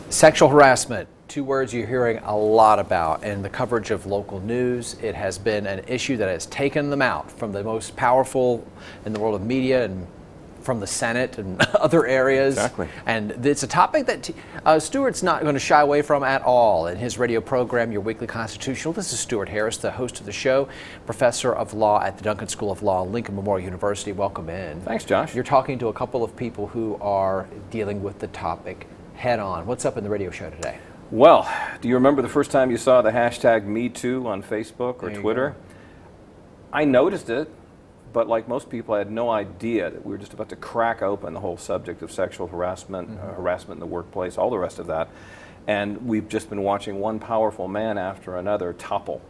Sexual harassment, two words you're hearing a lot about in the coverage of local news. It has been an issue that has taken them out from the most powerful in the world of media and from the Senate and other areas. Exactly. And it's a topic that Stuart's not going to shy away from at all in his radio program, Your Weekly Constitutional. This is Stuart Harris, the host of the show, professor of law at the Duncan School of Law, Lincoln Memorial University. Welcome in. Thanks, Josh. You're talking to a couple of people who are dealing with the topic head on. What's up in the radio show today? Well, do you remember the first time you saw the hashtag #MeToo on Facebook or Twitter? I noticed it, but like most people, I had no idea that we were just about to crack open the whole subject of sexual harassment, harassment in the workplace, all the rest of that. And we've just been watching one powerful man after another topple.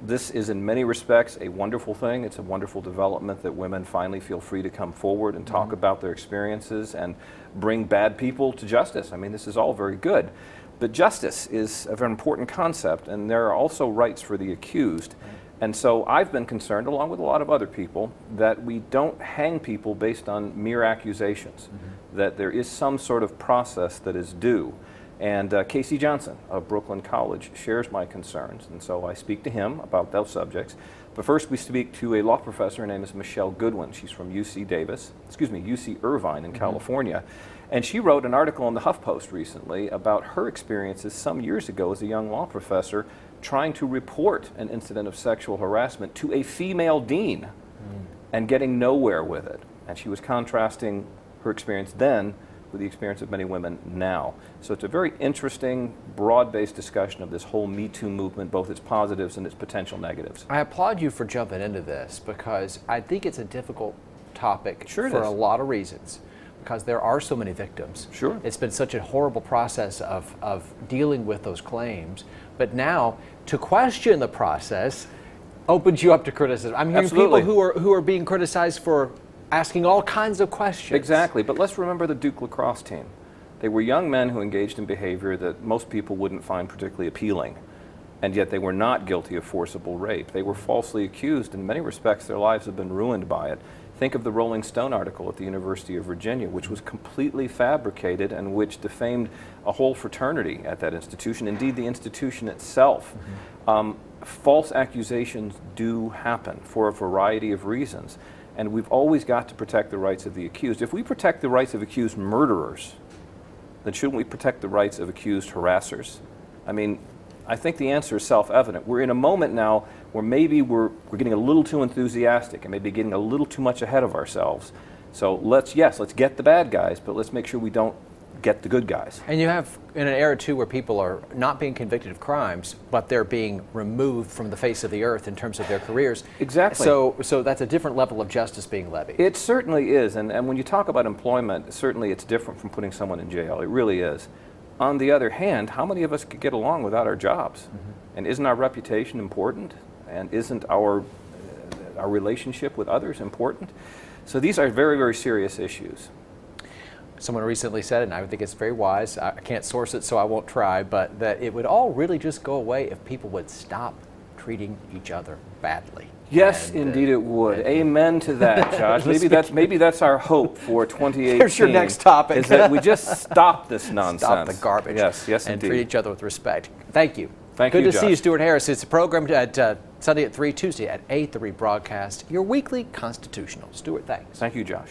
This is in many respects a wonderful thing. It's a wonderful development that women finally feel free to come forward and talk about their experiences and bring bad people to justice. I mean, this is all very good. But justice is a very important concept, and there are also rights for the accused. And so I've been concerned, along with a lot of other people, that we don't hang people based on mere accusations, that there is some sort of process that is due. And Casey Johnson of Brooklyn College shares my concerns, and so I speak to him about those subjects. But first we speak to a law professor. Her name is Michelle Goodwin. She's from UC Irvine in California. And she wrote an article in the HuffPost recently about her experiences some years ago as a young law professor trying to report an incident of sexual harassment to a female dean and getting nowhere with it. And she was contrasting her experience then with the experience of many women now. So it's a very interesting, broad-based discussion of this whole Me Too movement, both its positives and its potential negatives. I applaud you for jumping into this because I think it's a difficult topic Sure for a lot of reasons. Because there are so many victims. Sure. It's been such a horrible process of dealing with those claims. But now, to question the process opens you up to criticism. I'm hearing Absolutely. people who are being criticized for asking all kinds of questions. Exactly, but let's remember the Duke lacrosse team. They were young men who engaged in behavior that most people wouldn't find particularly appealing, and yet they were not guilty of forcible rape. They were falsely accused. In many respects, their lives have been ruined by it. Think of the Rolling Stone article at the University of Virginia, which was completely fabricated and which defamed a whole fraternity at that institution, indeed the institution itself. False accusations do happen for a variety of reasons, and we've always got to protect the rights of the accused. If we protect the rights of accused murderers, then shouldn't we protect the rights of accused harassers? I mean, I think the answer is self-evident. We're in a moment now where maybe we're getting a little too enthusiastic and maybe getting a little too much ahead of ourselves. So let's get the bad guys, but let's make sure we don't get the good guys. And you have in an era too where people are not being convicted of crimes, but they're being removed from the face of the earth in terms of their careers. Exactly. So that's a different level of justice being levied. It certainly is, and when you talk about employment, certainly it's different from putting someone in jail. It really is. On the other hand, how many of us could get along without our jobs? And isn't our reputation important? And isn't our relationship with others important? So these are very, very serious issues. Someone recently said, and I think it's very wise, I can't source it so I won't try, but that it would all really just go away if people would stop treating each other badly. Yes, indeed it would. Amen to that, Josh. maybe that's our hope for 2018. There's your next topic. Is that we just stop this nonsense. Stop the garbage. Yes, and indeed. treat each other with respect. Thank you. Thank you, Good to Josh. see you, Stuart Harris. It's a program at Sunday at 3, Tuesday at 8, the rebroadcast, Your Weekly Constitutional. Stuart, thanks. Thank you, Josh.